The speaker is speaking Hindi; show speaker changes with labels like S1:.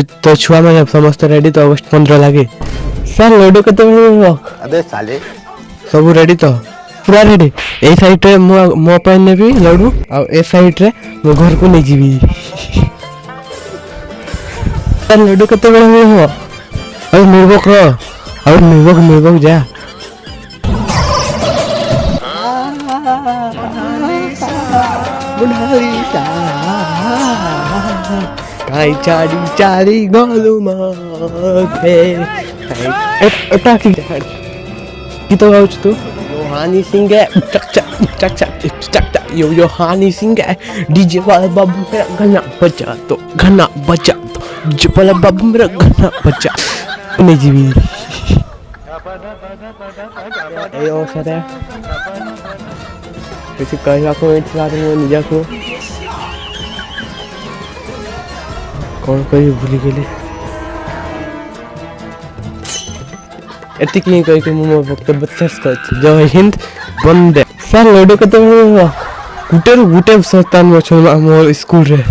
S1: तो छुआ मैंने समस्त रेडी तो अगस्त 15 लगे सर लड्डू के
S2: अबे साले
S1: सब रेडी तो पूरा रेडी ए साइड रे मो पे नेबी लड्डू आ ए साइड रे मो घर को नहीं जीवी सर लड्डू के हो अब निर्भक जा काई चारी चारी गोलू माथे एटा की तो गाउच तू योहानी सिंह है चक यो हानी सिंह है डीजे वाला बाबू मेरा गाना बजा तो डीजे वाला बाबू मेरा गाना बजा नहीं जीवी ए ओ सर ऐसे कहीं आपको इतना आदमी निजा को कौन कहीं भूल गए एतिक नहीं कहीं कि मुझे वक्त बत्तीस का जय हिंद बंदे सर लड्डू के तो गुटे संस्थान में मोर स्कूल रे